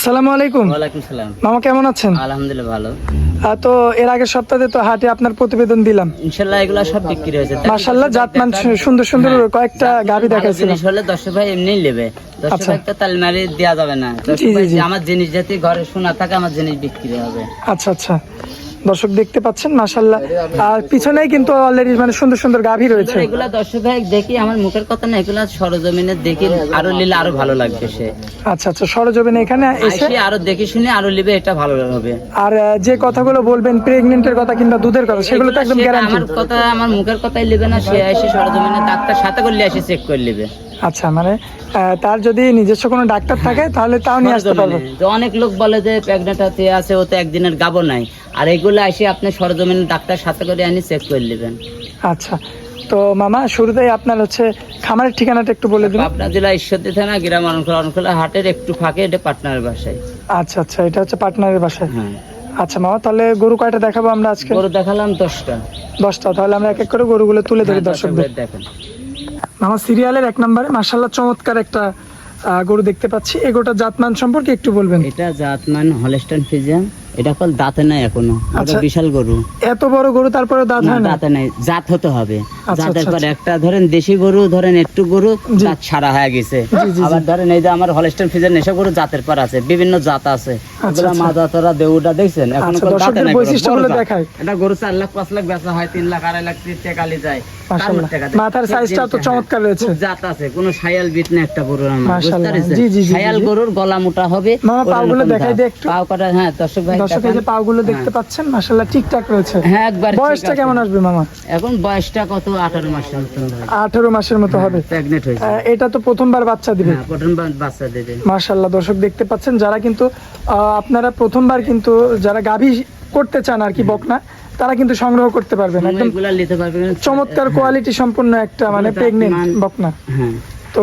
আসসালামু আলাইকুম। ওয়ালাইকুম সালাম। মামা কেমন আছেন? আলহামদুলিল্লাহ ভালো। তো এর আগের সপ্তাহে তো হাটে আপনার প্রতিবেদন দিলাম, ইনশাআল্লাহ এগুলা সব বিক্রি হয়েছে। মাশাআল্লাহ জাতমান সুন্দর সুন্দর কয়েকটা গাভী দেখাইছিলাম। জিনিস হলে দর্শক ভাই এমনি নেবে, দর্শক আচ্ছা। ভাই তো তালমারি দেওয়া যাবে না। দর্শক জি, ভাই জি। আমার জিনিস যাতে ঘরে শোনা থাকে, আমার জিনিস বিক্রি হবে। আচ্ছা আচ্ছা, দর্শক দেখতে পাচ্ছেন মাশাআল্লাহ। আর পিছনেই কিন্তু অলরেডি মানে সুন্দর সুন্দর গাভী রয়েছে। এগুলা দর্শক ভাই দেখি, আমার মুখের কথা না, এগুলা সরজমিনে দেখি আরো নিলে আরো ভালো লাগবে। সে আচ্ছা আচ্ছা, সরজমিনে এখানে এসে এসে আরো দেখে শুনে আরো নিবে, এটা ভালো হবে। আর যে কথাগুলো বলবেন প্রেগনেন্টের কথা কিংবা দুধের কথা, সেগুলো তো একদম সেটা গ্যারান্টি। আমার কথা, আমার মুখের কথাই নেবে না, সে এসে সরজমিনে ডাক্তার সাথে করলে এসে চেক করে নেবে। আচ্ছা, মানে তার যদি নিজস্ব কোনো ডাক্তার থাকে তাহলে তাও নিয়ে আসতে পারবে। তো অনেক লোক বলে যে প্রেগনেন্ট আছে, ও তো একদিনের গাবো নাই, আর এগুলো এসে আপনি সরজমিনে ডাক্তার সাথে করে আনি চেক করে নেবেন। আচ্ছা, তো মামা শুরুতেই আপনার হচ্ছে খামারের ঠিকানাটা একটু বলে দিন। পাবনা জেলা ঈশ্বরদী থানা, গ্রাম অরণখোলা হাটের একটু ফাঁকে, এটা পার্টনারের বাসায়। আচ্ছা আচ্ছা, এটা হচ্ছে পার্টনারের বাসায়। হ্যাঁ। আচ্ছা মামা, তাহলে গরু কয়টা দেখাবো আমরা আজকে? গরু দেখালাম 10টা। 10টা, তাহলে আমরা এক এক করে গরুগুলো তুলে ধরি হ্যাঁ, দর্শকদের। দেখেন। মামা সিরিয়ালের 1 নম্বরে মাশাআল্লাহ চমৎকার একটা গরু দেখতে পাচ্ছি। এই গরুটার জাতমান সম্পর্কে একটু বলবেন। এটা জাতমান হলস্টাইন ফ্রিজিয়ান, এটা কল দাঁতে নাই এখনো। আচ্ছা। এটা বিশাল গরু। এত বড় গরু তারপরে দাঁত না, হয় না? দাঁতে নাই, জাত হতে হবে। আচ্ছা, জাতের আচ্ছা, পর একটা ধরেন দেশি গরু, ধরেন একটু গরু জি। দাঁত ছাড়া হয়ে গেছে। জি, জি। আবার ধরেন এই যে আমার হলস্টাইন ফ্রিজিয়ান এসব গরু জাতের পর আছে, বিভিন্ন জাত আছে। এগুলা আচ্ছা। মাদাতরা দেউটা দেখছেন, এখন আচ্ছা, কোনো দাঁতে দর্শকদের নাই। গরু, বৈশিষ্ট্যগুলো বড় জাত। দেখায়। এটা গরু 4 লাখ 5 লাখ বেচা হয়, 3 লাখ 2.5 লাখ টাকা যায়। মাশাআল্লাহ, তার মধ্যে মাথার খুব সাইজটা তো জিনিস, চমৎকার রয়েছে। খুব জাত আছে, কোনো শায়াল বিট না একটা গরুর আমার। মাশাআল্লাহ, বুঝতে জি, জি, জি, শায়াল জি। গরুর গলা মোটা হবে। মামা, পাগুলো দেখাই দে একটু। পাও কাটা, হ্যাঁ দর্শক ভাই দর্শক এই যে দেখান। পাগুলো দেখতে পাচ্ছেন মাশাআল্লাহ ঠিকঠাক রয়েছে। হ্যাঁ, একবার বয়সটা কেমন আসবে মামা? এখন বয়সটা কত? 18 মাসের মতন হয়। 18 মাসের মতো হবে। প্রেগনেন্ট হয়েছে। এটা তো প্রথমবার বাচ্চা দিবে। হ্যাঁ, প্রথম বাচ্চা দেবে। মাশাআল্লাহ, দর্শক দেখতে পাচ্ছেন যারা কিন্তু আপনারা প্রথমবার কিন্তু যারা গাভী করতে চান আর কি, বকনা, তারা কিন্তু সংগ্রহ করতে পারবেন। একদম এগুলা নিতে পারবেন। চমৎকার কোয়ালিটি সম্পন্ন একটা মানে প্রেগনেন্ট বকনা। হ্যাঁ, তো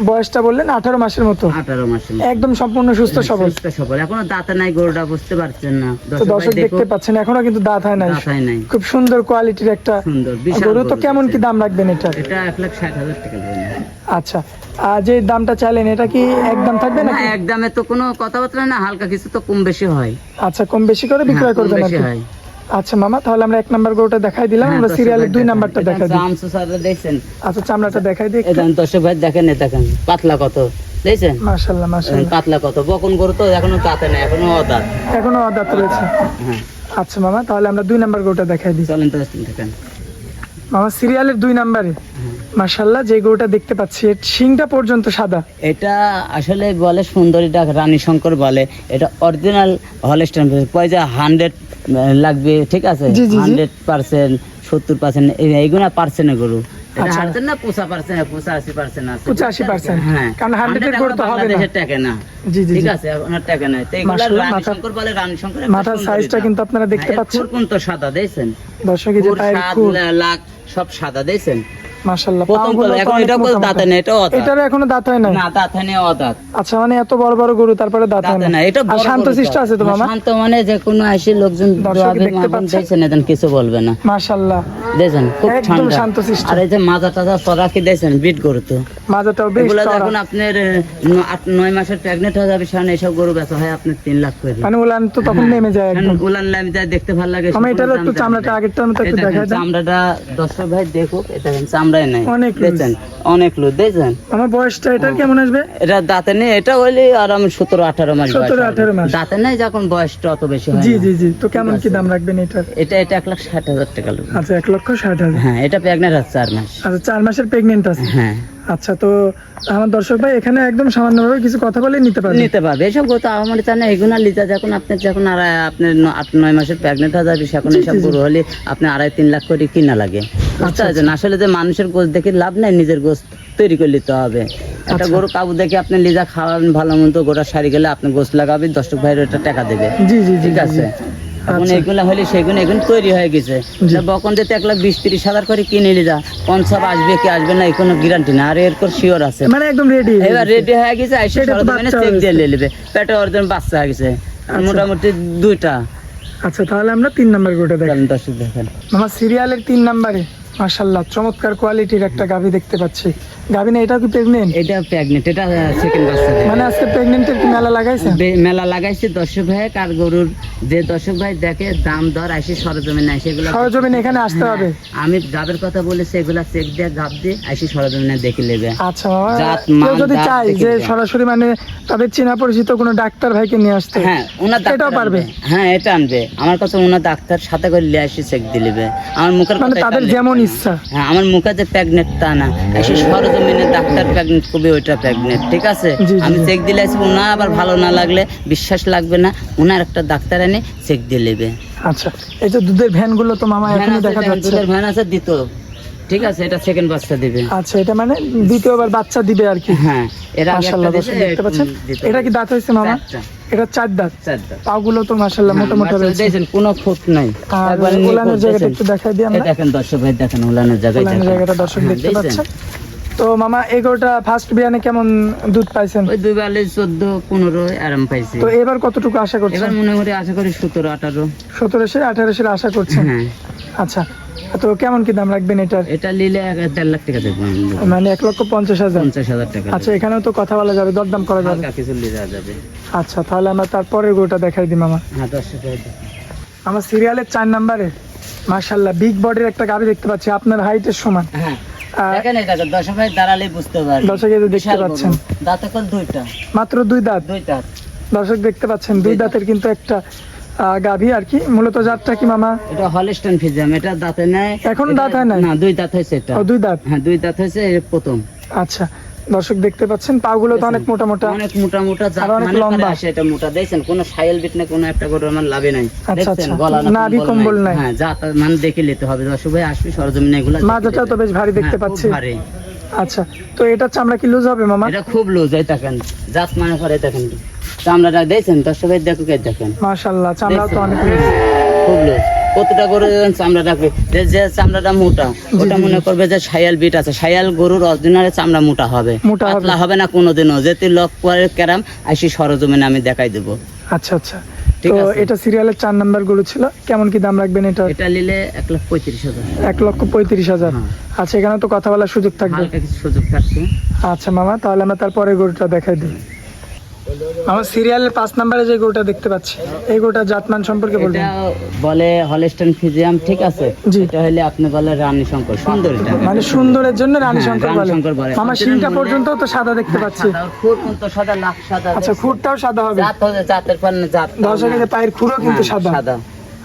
বয়সটা বললেন 18 মাসের মতো। 18 মাসের। একদম সম্পূর্ণ সুস্থ সবল। সুস্থ সবল, এখনো দাঁতে নাই গরুটা, বুঝতে পারছেন না? তো দর্শক দেখতে পাচ্ছেন এখনো কিন্তু দাঁত হয় নাই। দাঁত হয় নাই। খুব সুন্দর কোয়ালিটির একটা সুন্দর বিশাল গরু। তো কেমন কি দেখছেন। দাম রাখবেন এটা? এটা 1,60,000 টাকা লাগবে। আচ্ছা, যে দামটা চাইলেন এটা কি একদম থাকবে না, নাকি? একদমে তো কোনো কথাবার্তা না, হালকা কিছু তো কম বেশি হয়। আচ্ছা, কম বেশি করে বিক্রয় হ্যাঁ, কম করবেন আর বেশি কি। হয়। আচ্ছা মামা, তাহলে আমরা 1 নাম্বার গরুটা দেখাই দিলাম, হ্যাঁ, আমরা দর্শক সিরিয়ালের ভাই 2 দেখেন। নাম্বারটা এটা দেখাই দিই। জামসু সাদা দেখছেন? আচ্ছা, চামড়াটা দেখাই দিই এই একটু। দেখেন দর্শক ভাই, দেখেন এ দেখেন পাতলা কত, দেখছেন? মাশাআল্লাহ মাশাআল্লাহ, পাতলা কত। বকন গরু তো এখনো দাঁতে নাই, এখনো অদাঁত। এখনো দাঁত রয়েছে। হ্যাঁ, আচ্ছা মামা, তাহলে আমরা 2 নাম্বার গরুটা দেখাই দিই। চলেন তো দেখেন। মামা সিরিয়ালের 2 নাম্বারে মাশাআল্লাহ যে গরুটা দেখতে পাচ্ছি, এর শিংটা পর্যন্ত সাদা। এটা আসলে বলে সুন্দরীটা রানী শঙ্কর বলে, এটা অরিজিনাল হলস্টাইন। পয়সা 100 লাগবে, ঠিক আছে? জি, জি, জি। 100%, 70%, এইগুলা পার্সেন্টের গরু। এটা আচ্ছা। 100 না 85%, 85% আছে। 85%, হ্যাঁ, কারণ 100 এর গরু তো হবে না। বাংলাদেশের টাকা না। জি জি ঠিক জি। আছে, ওনার টাকা নাই। তো এগুলা মাশাআল্লাহ, রানী মাথা- শঙ্কর বলে, রানী শঙ্কর। মাথার সাইজটা কিন্তু আপনারা দেখতে পাচ্ছেন। কোন তো সাদা দেখছেন? দর্শক এই যে পায়ের খুর, লাখ সব সাদা দেখছেন? মাশাআল্লাহ, প্রথম পাগুলো তো তো এখন অনেক এটা মোটা মোটা। দাঁতে নেই, এটা অদাঁত। এটারও এখনো দাঁত হয় না। না, দাঁত হয়নি, অদাঁত। আচ্ছা, মানে এত বড় বড় গরু তারপরে দাঁত হয় দাঁতে না। না, এটা আর বড় শান্তশিষ্ট গরু। আছে তো মামা? শান্ত মানে যে কোনো আসে লোকজন দর্শক দোয়াবে, দেখতে মামুন পাচ্ছেন? দেখছেন, এদের কিছু বলবে না। মাশাআল্লাহ, দেখছেন খুব একদম ঠান্ডা। শান্তশিষ্ট। আর এই যে মাজা টাজা চড়া কি দেখছেন, বিট গরু তো। মাজাটাও বেশ এগুলা চড়া। যখন আপনার 8-9 মাসের প্রেগনেন্ট হয়ে যাবে, সামনে এসব গরু বেচা হয় আপনার 3 লাখ করে। মানে উলান তো তখন নেমে যায় একদম। উলান লামি যায়, দেখতে ভালো লাগে। আমি এটার একটু চামড়াটা আগেরটার মতো একটু দেখাই দেন। চামড়াটা দর্শক ভাই দেখুক, এটা চামড়াই নাই। অনেক loose। দেখছেন অনেক লুজ, দেখছেন? আমার বয়সটা এটার কেমন আসবে? এটা দাঁতে নেই, এটা হইলে আরাম 17-18 মাস। 17-18 মাস। দাঁতে নাই যখন, বয়সটা অত বেশি হয় জি না। জি জি। তো কেমন কি দাম রাখবেন এটার? এটা 1,60,000 টাকা লাগবে। আচ্ছা, 1,60,000। হ্যাঁ, এটা প্রেগনেন্ট আছে 4 মাস। আচ্ছা, 4 মাসের প্রেগনেন্ট আছে। হ্যাঁ, আচ্ছা, তো আমার দর্শক ভাই এখানে একদম সামান্যভাবে কিছু কথা বলে নিতে পারবে। নিতে পারবে। এসব গরু তো আমার চান না, এগুলো লিজা যখন আপনি যখন আপনার 8-9 মাসের প্রেগনেন্ট হয়ে যাবে, সেখন এসব গরু হলে আপনি 2.5-3 লাখ করে কিনা লাগে। বুঝতে পারছেন? আসলে যে মানুষের গোশ দেখে লাভ নাই, নিজের গোশ তৈরি করে নিতে হবে। একটা গরু কাবু দেখে আপনি লিজা খাওয়ান, ভালো মন্দ গোটা সারি গেলে আপনি গোশ লাগাবে, দর্শক ভাইয়ের ওটা টাকা দেবে। জি জি জি ঠিক আছে? এখন আচ্ছা। এগুলা হলে সেগুলো এখন তৈরি হয়ে গেছে। বকন দিতে 1,20-30 করে কিনে নিয়ে যা, 50 আসবে কি আসবে না, এই কোনো গ্যারান্টি না। আর এরপর শিওর আছে, মানে একদম রেডি। এবার রেডি হয়ে গেছে, এসে এটা তো সরজমিনে বাচ্চা চেক দিয়ে হয়েছে। নেবে। পেটে অর্ধেক বাচ্চা হয়ে গেছে, আর মোটামুটি 2টা। আচ্ছা, তাহলে আমরা 3 নাম্বার গরুটা দেখাই। চলেন দর্শক দেখেন। আমার সিরিয়ালের 3 নাম্বারে মাশাআল্লাহ, চমৎকার কোয়ালিটির একটা গাভী দেখতে পাচ্ছি। গাভী না, এটা কি প্রেগনেন্ট? এটা প্রেগনেন্ট, এটা সেকেন্ড বাচ্চা দেবে। মানে আজকে প্রেগনেন্টের কি মেলা লাগাইছেন? মেলা লাগাইছি দর্শক ভাই, আর গরুর যে দর্শক ভাই দেখে দাম দর আসি সরজমিনে আসে, এগুলো সরজমিনে এখানে আসতে হবে। আমি গাবের কথা বলেছি, এগুলা চেক দিয়ে গাব দিয়ে আসি সরজমিনে দেখে নেবে। আচ্ছা মামা, জাত, কেউ মান, যদি দাঁত চাই দেখে যে নেবে। সরাসরি মানে তাদের চেনা পরিচিত কোনো ডাক্তার ভাইকে নিয়ে আসতে, হ্যাঁ ওনার এটাও ডাক্তার পারবে? আনবে। হ্যাঁ এটা আনবে আমার কাছে, ওনার ডাক্তার সাথে করে নিয়ে আসি চেক দিয়ে নেবে। আমার মুখের মানে কথা তাদের যেমন ইচ্ছা। হ্যাঁ আমার মুখে যে প্রেগনেন্ট তা না, আসি সরজমিনে ডাক্তার প্রেগনেন্ট কবি ওইটা প্রেগনেন্ট, ঠিক আছে? জি, জি, আমি জি। চেক দিলে আসি, ওনা আবার ভালো না লাগলে বিশ্বাস লাগবে না, ওনার একটা ডাক্তার এনে চেক দিয়ে নেবে। আচ্ছা, এই যে দুধের ভ্যান গুলো তো মামা ভ্যান এখনই আছে, দেখা যাচ্ছে। দুধের ভ্যান আছে দ্বিতীয়, ঠিক আছে? এটা সেকেন্ড বাচ্চা দিবে। আচ্ছা, এটা মানে দ্বিতীয়বার বাচ্চা দিবে আর কি। হ্যাঁ এর আগে মাশাআল্লাহ, একটা দর্শক দিয়েছে, দেখতে পাচ্ছেন। দ্বিতীয়। এটা কি দাঁত হয়েছে মামা? চারটা। এটা 4 দাঁত। চারটা। পাগুলো তো মাশাআল্লাহ মোটা মোটা বাচ্চা রয়েছে। দিয়েছেন, কোনো খুঁত নাই। আর একবার নিয়ে উলানের জায়গাটা করতেছেন। একটু দেখাই দিই এই আমরা। দেখেন দর্শক ভাই, দেখেন উলানের জায়গায় উলানের দেখেন। জায়গাটা দর্শক হ্যাঁ, দেখতে দেখছেন? পাচ্ছেন। তো মামা এগোটা ফার্স্ট বিয়ানে কেমন দুধ পাইছেন? ওই 42, 14, 15 আরাম পাইছি। তো এবার কতটুকু আশা করছেন? এবার মনে করি আশা করি 17, 18। 17 18 আশা করছেন? হ্যাঁ আচ্ছা, তো কেমন কি দাম রাখবেন এটার? এটা নিলে 1.5 লাখ টাকা দেবো আমি। মানে 1,50,000। 50,000 টাকা আচ্ছা, এখানেও তো কথা বলা যাবে, দরদাম করা যাবে। হালকা কিছু নিয়ে যাওয়া যাবে। আচ্ছা, তাহলে আমরা তারপরের গরুটা দেখাই দিই মামা। হ্যাঁ দর্শক ভাই দেখেন। আমার সিরিয়ালের 4 নম্বরে মাশাআল্লাহ বিগ বডির একটা গাভী দেখতে পাচ্ছি, আপনার হাইটের সমান। হ্যাঁ আর দেখেন, এই দেখেন দর্শক ভাই দাঁড়ালেই বুঝতে পারবেন। দর্শক এই যে দেখতে বিশাল গরু। পাচ্ছেন। দাঁতে কল দুইটা। মাত্র 2 দাঁত। দুইটা। দর্শক দেখতে পাচ্ছেন 2 দাঁতের কিন্তু একটা গাভী আর কি। মূলত জাতটা কি মামা? এটা হলস্টাইন ফ্রিজিয়ান, এটা দাঁতে নাই। এখন এটা- দাঁত হয় নাই? না 2 দাঁত হয়েছে এটা। ও 2 দাঁত। হ্যাঁ 2 দাঁত হয়েছে, এই প্রথম। আচ্ছা, দর্শক দেখতে পাচ্ছেন পাগুলো তো অনেক মোটা মোটা। অনেক মোটা মোটা জাত, আর অনেক মানে লম্বা। পারে আসে এটা মোটা, দেখছেন কোনো সাইল বিট না, কোনো একটা গরু আমার লাভে নাই। আচ্ছা, দেখছেন আচ্ছা। গলা নাভি কম্বল নাই। হ্যাঁ জাত মানে দেখে নিতে হবে দর্শক ভাই, আসবে সরজমিনে এগুলা দেখে মাজাটাও তো নেবে। বেশ ভারী দেখতে হ্যাঁ, খুব পাচ্ছি। ভারী। আচ্ছা, তো এটা চামড়া কি লুজ হবে মামা? এটা খুব লুজ, এই দেখেন জাত মানে করে দেখেন চামড়াটা, দেখছেন দর্শক ভাই দেখো, কে দেখেন মাশাআল্লাহ, চামড়াও তো অনেক লুজ। খুব লুজ। প্রতিটা গরু চামড়া রাখবে, যে চামড়াটা মোটা ওটা মনে করবে যে সায়াল বিট আছে, সায়াল গরুর অরিজিনাল চামড়া মোটা হবে, মোটা হবে। পাতলা হবে না কোনোদিনও। যেতে লক করে ক্যারাম আসি সরজমিনে আমি দেখাই দেবো। আচ্ছা আচ্ছা, ঠিক তো আছে। এটা সিরিয়ালের 4 নাম্বার গরু ছিল, কেমন কি দাম রাখবেন এটা? এটা নিলে 1,35,000। 1,35,000। হ্যাঁ। আচ্ছা, এখানে তো কথা বলার সুযোগ থাকবে। হালকা কিছু সুযোগ থাকছে। আচ্ছা মামা, তাহলে আমরা তারপরে গরুটা দেখাই দিই। আমার সিরিয়ালের 5 নম্বরে যে গরুটা দেখতে পাচ্ছি, এই গরুটা জাতমান সম্পর্কে বলবেন? এটা বলে হলস্টাইন ফ্রিজিয়ান, ঠিক আছে? জি। এটা হলে আপনি বলে রানী শঙ্কর, সুন্দর এটা। মানে সুন্দরের জন্য রানী হ্যাঁ, শঙ্কর রানী বলে। শঙ্কর বলে। মামা শিংটা পর্যন্ত তো সাদা দেখতে পাচ্ছি। সাদা, খুর তো সাদা, লাখ সাদা। আচ্ছা, খুরটাও সাদা হবে। জাত হচ্ছে, জাতের পর না জাত। দর্শকের যে পায়ের খুরও কিন্তু হ্যাঁ, সাদা। সাদা।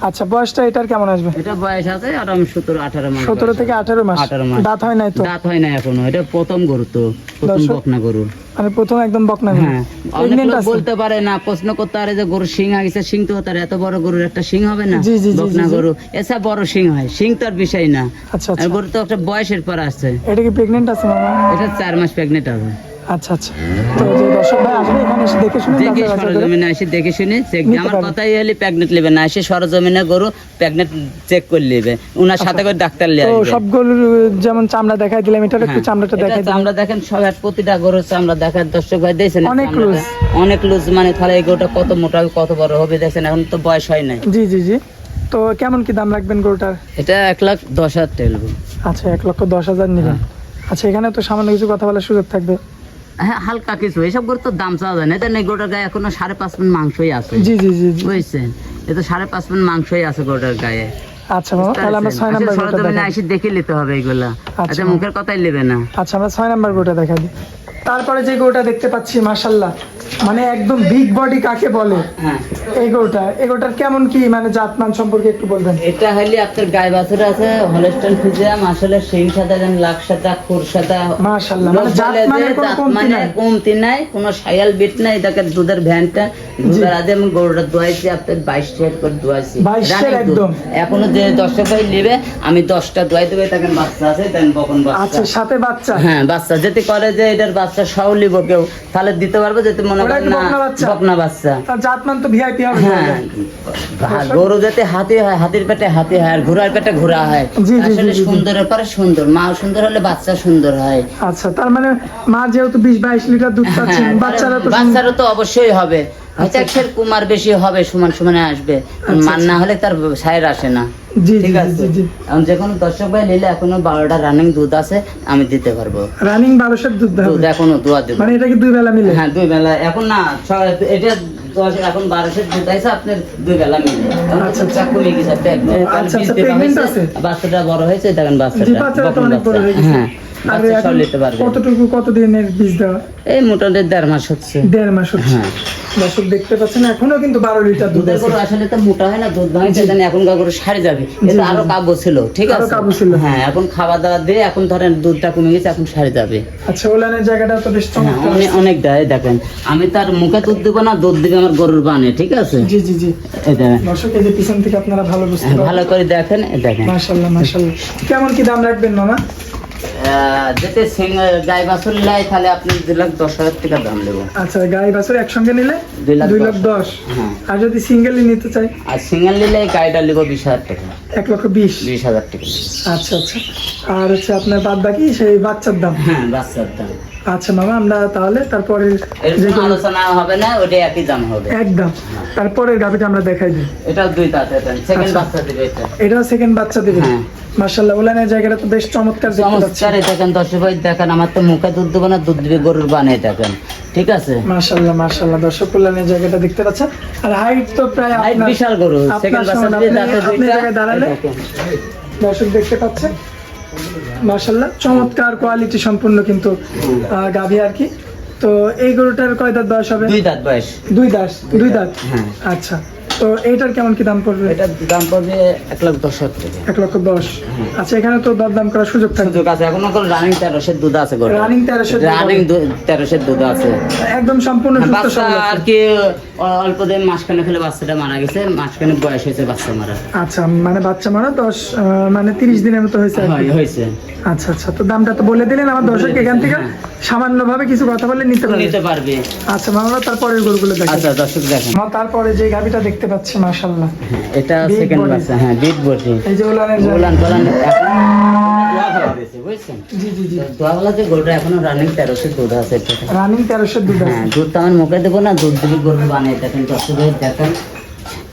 আচ্ছা, বয়সটা এটার কেমন আসবে? এটা বয়স আছে আরাম 17, 18 মাস। 17 থেকে 18 মাস। 18 মাস। দাঁত হয় নাই তো? দাঁত হয় না এখনো, এটা প্রথম গরু তো, প্রথম দর্শক, বকনা গরু। মানে প্রথম একদম বকনা গরু। হ্যাঁ, অনেক প্রেগন্যান্ট লোক আছে? বলতে পারে না, প্রশ্ন করতে পারে যে গরু শিং আগেছে, শিং তো তার এত বড় গরুর একটা শিং হবে না? জি, জি, জি, বকনা জি, জি। গরু এসা বড় শিং হয়, শিং তার বিষয় না। আচ্ছা আর আচ্ছা, গরু তো একটা বয়সের পর আসছে। এটা কি প্রেগন্যান্ট আছে মামা? এটা 4 মাস প্রেগনেন্ট হবে। আচ্ছা আচ্ছা, তো যে দর্শক ভাই আসবে এখানে এসে দেখে শুনে দেখে যাচাই বাছাই করে সরজমিনে এসে দেখে শুনে চেক, নিতে আমার পারবে। কথাই হলে প্রেগনেন্ট নেবে না, এসে সরজমিনে গরু প্রেগনেন্ট চেক করে নেবে, ওনার সাথে করে ডাক্তার নিয়ে তো আসবে। সব গরুর যেমন চামড়া দেখাই দিলাম, এটার একটু হ্যাঁ, চামড়াটা এটা দেখাই দিলাম। চামড়া দেখেন সব, আর প্রতিটা গরুর চামড়া দেখার দর্শক ভাই দেখছেন অনেক চামড়াটা? লুজ। অনেক লুজ, মানে তাহলে এই গরুটা কত মোটা হবে, কত বড় হবে দেখছেন, এখন তো বয়স হয় নাই। জি জি জি, তো কেমন কি দাম রাখবেন গরুটার? এটা 1,10,000 টেলবো। আচ্ছা, 1,10,000 নেবেন। আচ্ছা, এখানে তো সামান্য কিছু কথা বলার সুযোগ থাকবে। হ্যাঁ হালকা কিছু, এইসব গরু তো দাম চাওয়া যায় না। এটা নেই, গরুটার গায়ে এখনো 5.5 মণ মাংসই আছে, জি জি জি জি। বুঝছেন? এটা 5.5 মণ মাংসই আছে গরুটার গায়ে। আচ্ছা মামা, তাহলে আমরা 6 নাম্বার গরুটা সরজমিনে দেখাই। এসে দেখে নিতে হবে এগুলা। আচ্ছা। আচ্ছা মুখের কথাই নেবে না। আচ্ছা, আমরা 6 নাম্বার গরুটা দেখাই দিই। তারপরে যে গরুটা দেখতে পাচ্ছি মাশাআল্লাহ, মানে একদম বিগ বডি কাকে বলে হ্যাঁ, এই গরুটা, এই গরুটার কেমন কি মানে জাতমান সম্পর্কে একটু বলবেন? এটা হলে আপনার গায়ে বাছুর আছে হলস্টাইন ফ্রিজিয়ান, আসলে শিং সাদা, লাখ সাদা, খুর সাদা। মাশাআল্লাহ, লোক মানে জাত বলে যে মানের কোনো জাত কমতি মানে নাই। কমতি নাই, কোনো সায়াল বিট নাই। এটাকে দুধের ভ্যানটা, দুধের আগে আমি গরুটা দোয়াইছি আপনার 22 টাকা করে দোয়াইছি। 22 রানিং দুধ। একদম। এখনো যে 10টা ভাই নেবে, আমি 10টা দোয়াই দেবে, তাকে বাচ্চা আছে, তাই বকন আচ্ছা, বাচ্চা। সাথে বাচ্চা? হ্যাঁ বাচ্চা, যেতে করে যে এটার বাচ্চা সহ লিব কেউ, তাহলে দিতে পারবো, যেতে মনে ওটা করেন কি না বকনা বাচ্চা? বকনা বাচ্চা। তার জাতমান তো ভিআইপি হবে হ্যাঁ, তাহলে। গরু যাতে হাতি হয়, হাতির পেটে হাতি হয়, আর ঘোড়ার পেটে ঘোড়া হয়। জি, জি, আসলে জি, জি। সুন্দরের পরে সুন্দর, মা সুন্দর হলে বাচ্চা সুন্দর হয়। আচ্ছা, তার মানে মা যেহেতু 20-22 লিটার দুধ পাচ্ছেন, হ্যাঁ, বাচ্চারা তো বাচ্চারও তো অবশ্যই হবে। হয়তো একশের কুমার বেশি হবে, সমান সমানে আসবে, মান না হলে তার সাইর আসে না। জি ঠিক জি আছে, জি জি এখন যে কোনো দর্শক ভাই নিলে এখনো 12টা রানিং দুধ আছে, আমি দিতে পারবো। রানিং 1200 দুধ দুধ হবে এখনো দোয়া দেবো। মানে এটা কি দুই বেলা মিলে? হ্যাঁ 2 বেলা, এখন না এটা 10 এখন 1200 দুধ আছে আপনার 2 বেলা মিলে। আচ্ছা, আচ্ছা কমে গেছে আচ্ছা, pregnant আছে? বাচ্চাটা বড় হয়েছে, দেখেন জি বাচ্চাটা বাচ্চারা তো বকন অনেক বড় বাচ্চা। হয়ে গেছে। হ্যাঁ আর বাচ্চা সব এখন নিতে পারবে। কতদিনের বীজ দেওয়া? এই মোটামুটি 1.5 মাস হচ্ছে। 1.5 মাস হচ্ছে। হ্যাঁ। দর্শক দেখতে পাচ্ছেন এখনো কিন্তু 12 লিটার দুধ দুধের আছে। গরু আসলে তো মোটা হয় না, দুধ ভাঙছে জানি এখনকার গরু সারি যাবে, এটা আরো কাব্য ছিল। ঠিক আরো আছে, কাবু ছিল। হ্যাঁ এখন খাওয়া দাওয়া দিয়ে এখন ধরেন দুধটা কমে গেছে, এখন সারি যাবে। আচ্ছা ওলানের জায়গাটা তো বেশ হ্যাঁ, চমৎকার। অনেক দেয় দেখেন, আমি তার মুখে দুধ দিব না, দুধ দিবে আমার গরুর বানে। ঠিক আছে, জি জি জি এই দেখেন, দর্শক এই যে পিছন থেকে আপনারা ভালো বুঝতে হ্যাঁ, পারবেন। ভালো করে দেখেন, এই দেখেন। মাশাআল্লাহ মাশাআল্লাহ। কেমন কি দাম রাখবেন মামা? যেতে গাই বাছুর লাই তাহলে আপনি 2,10,000 টাকা দাম দেবো। আচ্ছা গাই বাছুর একসঙ্গে নিলে 2,10,000 2,10,000। হ্যাঁ, আর যদি সিঙ্গেলি নিতে চাই? আর সিঙ্গেল নিলে এই গাইটা নিব 20,000 টাকা, 1,20,000। 20,000 টাকা। আচ্ছা আচ্ছা। আর হচ্ছে আপনার বাদ বাকি সেই বাচ্চার দাম। হ্যাঁ বাচ্চার দাম আচ্ছা মামা আমরা তাহলে তারপরে এরকম আলোচনা হবে না, ওটা একই দাম হবে একদম তারপরের গাভিটা আমরা দেখাই দিই। এটাও 2 দাঁত, সেকেন্ড আচ্ছা। বাচ্চা দিবে এটা। এটাও সেকেন্ড বাচ্চা দিবে। হ্যাঁ। মাশাআল্লাহ ওলানের জায়গাটা তো বেশ চমৎকার দেখতে পাচ্ছি। চমৎকার, দেখেন দর্শক ভাই দেখেন, আমার তো মুখে দুধ দেবো না, দুধ দিবে গরুর বানে। দেখেন ঠিক আছে, মাশাআল্লাহ মাশাআল্লাহ দর্শক ওলানের জায়গাটা দেখতে পাচ্ছেন। আর হাইট তো প্রায় হাইট আপনার বিশাল গরু, আপনার সেকেন্ড বাচ্চা সমান। দিবে দাঁতে আপনি দুইটা। জায়গায় দাঁড়ালে এই দেখেন। দর্শক দেখতে পাচ্ছেন মাশাআল্লাহ চমৎকার কোয়ালিটি সম্পূর্ণ কিন্তু গাভী আর কি। তো এই গরুটার কয় দাঁত বয়স হবে? 2 দাঁত বয়স। 2 দাঁত। হ্যাঁ। আচ্ছা তো এইটার কেমন কি দাম পড়বে? এটার দাম পড়বে 1,10,000 টাকা। 1,10,000। আচ্ছা এখানে তো দরদাম করার সুযোগ থাকবে। সুযোগ আছে, এখনো কোনো রানিং 1300 দুধ আছে গরু। রানিং 1300 রানিং 1300 দুধ আছে। একদম সম্পূর্ণ সুস্থ বাচ্চা সবল আর আছে। কি অল্প দিন মাসখানে ফেলে বাচ্চাটা মারা গেছে, মাসখানে বয়স হয়েছে বাচ্চা মারা। আচ্ছা মানে বাচ্চা মারা 10 মানে 30 দিনের মতো হয়েছে আর কি। হয়েছে। আচ্ছা আচ্ছা তো দামটা তো বলে দিলেন, আমার দর্শক এখান থেকে সামান্যভাবে কিছু কথা বলে নিতে পারবে। নিতে পারবে। আচ্ছা মামা তারপরের গরুগুলো দেখেন। আচ্ছা দর্শক দেখেন, আমার তারপরে যে গাভিটা দেখতে পাচ্ছি মাশাআল্লাহ এটা Big সেকেন্ড body। বাচ্চা। হ্যাঁ বিট বডি, এই যে ওলানের গোলান গোলান এখন দোয়া ফেলা দিয়েছে, বুঝছেন? জি জি জি দোয়াওয়ালা যে গরুটা এখনো রানিং 1300 দুধ আছে এটা। রানিং 1300 দুধ আছে। হ্যাঁ দুধ তো আমার মুখে দেবো না, দুধ দিবি গরু বানিয়ে। দেখেন দর্শক দেখেন,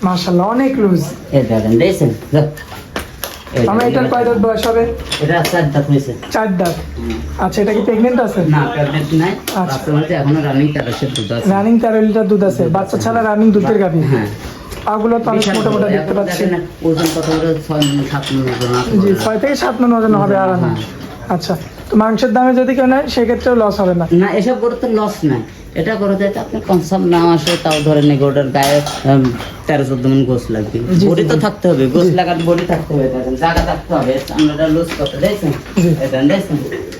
মাশাআল্লাহ অনেক লুজ। এই দেখেন দেখছেন। এই আমার এটার কয় দাঁত বয়স হবে? এটা 4 দাঁত হয়েছে। 4 দাঁত। আচ্ছা এটা কি প্রেগন্যান্ট আছে? না প্রেগনেন্ট নাই, আচ্ছা। বাচ্চা মানে এখনো রানিং 1300 দুধ আছে। রানিং 13 লিটার দুধ আছে, বাচ্চা ছাড়া রানিং দুধের গাভী। হ্যাঁ পাগুলো তো অনেক বিশাল মোটা মোটা বড়। দেখতে এখন পাচ্ছি। দেখেন ওজন কত করে, 6-7 ওজন আছে। জি 6 থেকে 7 মণ ওজন হবে আরামে। আচ্ছা তো মাংসের দামে যদি কেউ নেয় সেক্ষেত্রেও লস হবে না? না এসব গরু তো লস নাই, এটা গরু যাতে আপনি কনসাম না আসে তাও ধরেন এই গরুটার গায়ে 13-14 মণ গোস লাগবে। জি, বডি তো জি। থাকতে হবে, গোস লাগার বডি থাকতে হবে, দেখেন জায়গা থাকতে হবে। আমরা লুজ কত দেখছেন, জি। দেখেন দেখছেন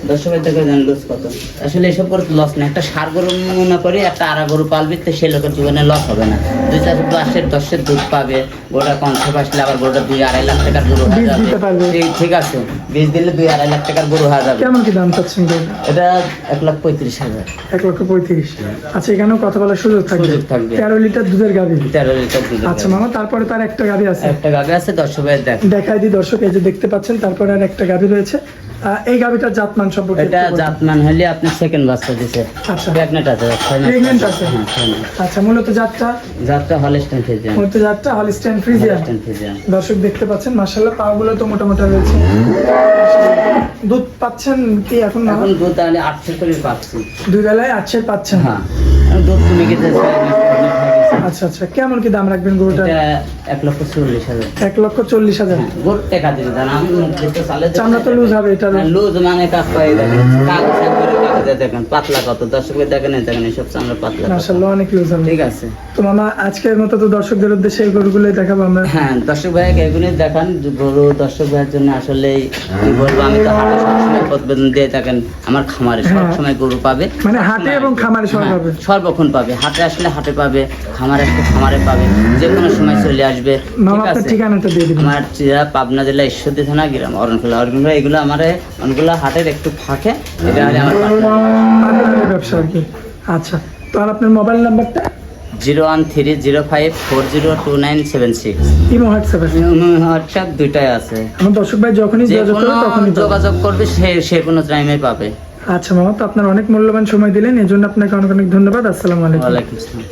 দর্শকের দেখে দেন লুজ কত। আসলে এসব গরু লস না, একটা সার গরু মনে করি একটা আড়া গরু পালবি, তো সে লোকের জীবনে লস হবে না। 2-4 দুধ পাবে, গোটা কনসেপ্ট আসলে আবার গোটা 2-2.5 লাখ টাকার গরু হয়ে বীজ যাবে। দিতে পারবে। ঠিক আছে, বীজ দিলে 2-2.5 লাখ টাকার গরু হয়ে যাবে। কেমন কি দাম চাচ্ছেন গরু? এটা 1,35,000। 1,35,000। আচ্ছা এখানেও কথা বলার সুযোগ থাকবে। সুযোগ থাকবে। 13 লিটার দুধের গাভী। 13 লিটার দুধ। আচ্ছা মামা তারপরে তার একটা গাভী আছে, একটা গাবে আছে দর্শকের দেখ। দেখাই দিই দর্শক এই যে দেখতে পাচ্ছেন। তারপরে আর একটা গাভী রয়েছে। এই গাভীটার জাতমান সম্পর্কে এটা একটু বলুন। জাতমান হলে আপনি সেকেন্ড বাচ্চা দিছে, আচ্ছা প্রেগনেন্ট আছে। Pregnant আছে? হ্যাঁ pregnant। আচ্ছা মূলত জাতটা Holstein Friesian. Holstein Friesian. Holstein Friesian. দর্শক দেখতে পাচ্ছেন মাশাআল্লাহ পাগুলো তো মোটা মোটা রয়েছে। দুধ পাচ্ছেন কি এখন না? এখন দুধ তাহলে 800 করে পাচ্ছি। 2 বেলায় 800 পাচ্ছেন। হ্যাঁ এখন দুধ কমে গেছে। আচ্ছা আচ্ছা কেমন কি দাম রাখবেন গরুটা? এটা 1,40,000। 1,40,000। হ্যাঁ, গরু টাকা দিবে জান, আমি মুখ দিতে চালে চামড়া তো লুজ হবে এটা। লুজ মানে কাজ পাই দেখেন, কাগজ একবারে কাগজে দেখেন পাতলা কত। দর্শকের দেখেন এই দেখেন এসব চামড়া পাতলা কত। মাশাআল্লাহ অনেক লুজ হবে। ঠিক আছে। তো মামা আজকের মতো তো দর্শকদের উদ্দেশ্যে এই গরুগুলোই দেখাবো আমরা। হ্যাঁ দর্শক ভাই এগুলি দেখান গরু দর্শক ভাইয়ের জন্য আসলে কি বলবো, আমি তো হাটে সবসময় প্রতিবেদন দিয়ে থাকেন, আমার খামারে সবসময় গরু পাবে, মানে হাটে এবং খামারে সব হ্যাঁ, পাবে। সর্বক্ষণ পাবে। হাটে আসলে হাটে পাবে, খামারে আসলে খামারে পাবে, যে কোনো সময় চলে আসবে। মামা ঠিক আপনার আছে, ঠিকানাটা দিয়ে দিবেন। আমার চিরা পাবনা জেলা ঈশ্বরদী থানা গ্রাম অরণখোলা এগুলো আমার অনেকগুলো হাটের একটু ফাঁকে, এটা হলে আমার পার্টনারের ব্যবসা আর কি। আচ্ছা তো আর আপনার মোবাইল নাম্বারটা? 01305402976। ইমো হোয়াটসঅ্যাপ আছে? হোয়াটসঅ্যাপ দুইটাই আছে। আমার দর্শক ভাই যখনই যে যোগাযোগ কোনো করবে তখনই পাবে। যোগাযোগ করবে, সে কোনো টাইমে পাবে। আচ্ছা মামা তো আপনার অনেক মূল্যবান সময় দিলেন, এজন্য আপনাকে অনেক অনেক ধন্যবাদ। আসসালামু আলাইকুম। ওয়ালাইকুম আসসালাম।